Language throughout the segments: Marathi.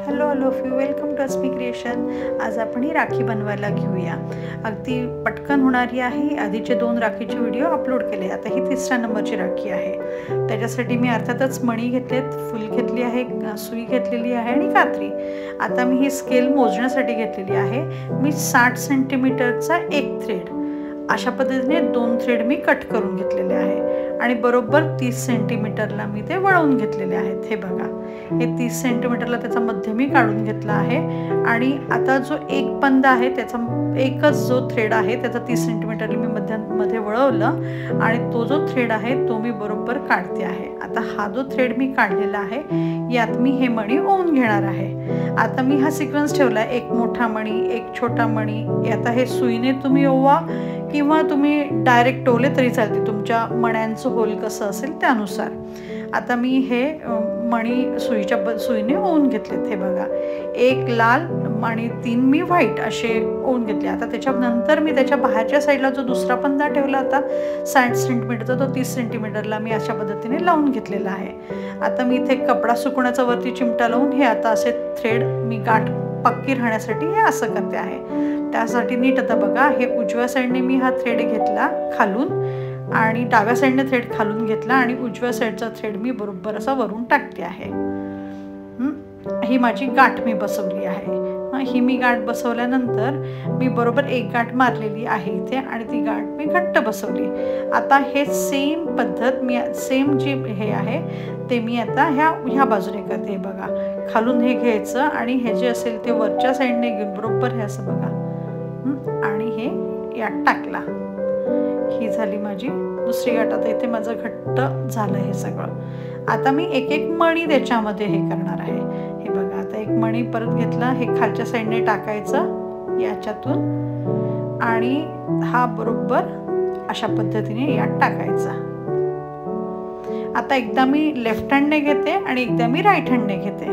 Hello all of you, welcome to Asmi creation. आज आपण ही राखी बनवायला घेऊया। अगदी पटकन होणारी आहे। आधीचे 2 राखीचे व्हिडिओ अपलोड केले, आता ही 3ऱ्या नंबरची राखी आहे। त्याच्यासाठी मी अर्थातच मणी घेतलेत, फुल घेतली आहे, सुई घेतलेली आहे आणि कात्री। आता मी ही स्केल मोजण्यासाठी घेतलेली आहे। मी 60 सेंटीमीटरचा एक थ्रेड, अशा पद्धतीने 2 थ्रेड मी कट करून घेतलेले आहे आणि बरोबर 30 सेंटीमीटरला मी ते वळवून घेतलेले आहेत। हे बघा, हे 30 सेंटीमीटरला त्याचा मध्य मी काढून घेतला आहे आणि आता जो एक पंधा आहे त्याचा एकच जो थ्रेड आहे त्याचा 30 सेंटीमीटरला मी मध्ये वळवलं आणि तो जो थ्रेड आहे तो मी बरोबर काढते आहे। आता हा जो थ्रेड मी काढलेला आहे यात मी हे मणी ओवून घेणार आहे। आता मी हा सिक्वेन्स ठेवला, एक मोठा मणी, एक छोटा मणी। आता हे सुईने तुम्ही ओवा किंवा तुम्ही डायरेक्ट टोले तरी चालते, तुमच्या मण्यांचं होल कसं असेल त्यानुसार। आता मी हे मणी सुईने ओवून घेतलेत। हे बघा, एक लाल आणि 3 मी व्हाईट असे ओवून घेतले। आता त्याच्यानंतर मी त्याच्या बाहेरच्या साईडला जो दुसरा पंधा ठेवला होता 60 सेंटीमीटरचा, तो 30 सेंटीमीटरला मी अशा पद्धतीने लावून घेतलेला आहे। आता मी इथे कपडा सुकवण्याचा वरती चिमटा लावून हे आता असे थ्रेड मी गाठ पक्की राहण्यासाठी हे असं करते आहे। त्यासाठी नीट आता बघा, हे उजव्या साईडने मी हा थ्रेड घेतला खालून आणि डाव्या साईडने थ्रेड खालून घेतला आणि उजव्या साईडचा थ्रेड मी बरोबर असा वरून टाकते आहे। ही माझी गाठ मी बसवली आहे। ही मी गाठ बसवल्यानंतर मी बरोबर एक गाठ मारलेली आहे इथे आणि ती गाठ मी घट्ट बसवली। आता हे सेम पद्धत मी सेम जे हे आहे ते मी आता ह्या बाजूने करते। बघा, खालून हे घ्यायचं आणि हे जे असेल ते वरच्या साईडने घेऊन बरोबर हे असं बघा आणि हे यात टाकला। ही झाली माझी दुसरी गाठ। आता इथे माझं घट्ट झालं हे सगळं। आता मी एक एक मणी त्याच्यामध्ये हे करणार आहे। हे बघा, आता एक मणी परत घेतला, हे खालच्या साईडने टाकायचं याच्यातून आणि हा बरोबर अशा पद्धतीने यात टाकायचा। आता एकदा मी लेफ्ट हँडने घेते आणि एकदा मी राईट हँडने घेते।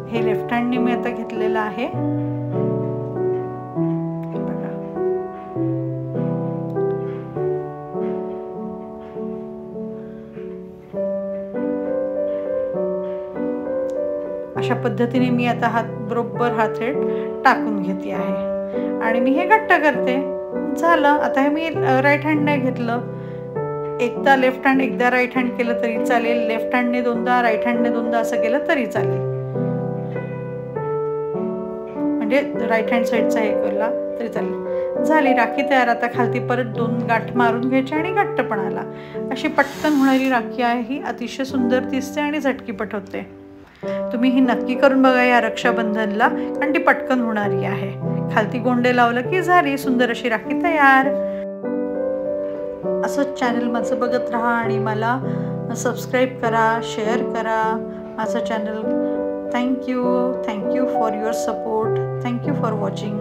हे लेफ्ट हँडने मी आता घेतलेलं आहे। अशा पद्धतीने मी आता बरोबर हा थ्रेड टाकून घेते आहे आणि मी हे घट्ट करते। झालं। आता हे मी राईट हँडने घेतलं, एकदा लेफ्ट हँड एकदा राईट हँड केलं तरी चालेल, लेफ्ट हँडने दोनदा राईट हँडने दोनदा असं केलं तरी चालेल, म्हणजे राईट हँड साईडचा हे केला तरी चालेल। झाली राखी तयार। आता खालती परत 2 गाठ मारून घ्यायची आणि घट्टपणाला अशी पटकन होणारी राखी आहे। ही अतिशय सुंदर दिसते आणि झटकीपट होते। तुम्ही ही नक्की करून बघा या रक्षाबंधनला, कारण ती पटकन होणारी आहे। खालती गोंडे लावलं की झाली सुंदर अशी राखी तयार। असंच चॅनल माझं बघत राहा आणि मला सबस्क्राईब करा, शेअर करा माझं channel. Thank you for your support, thank you for watching.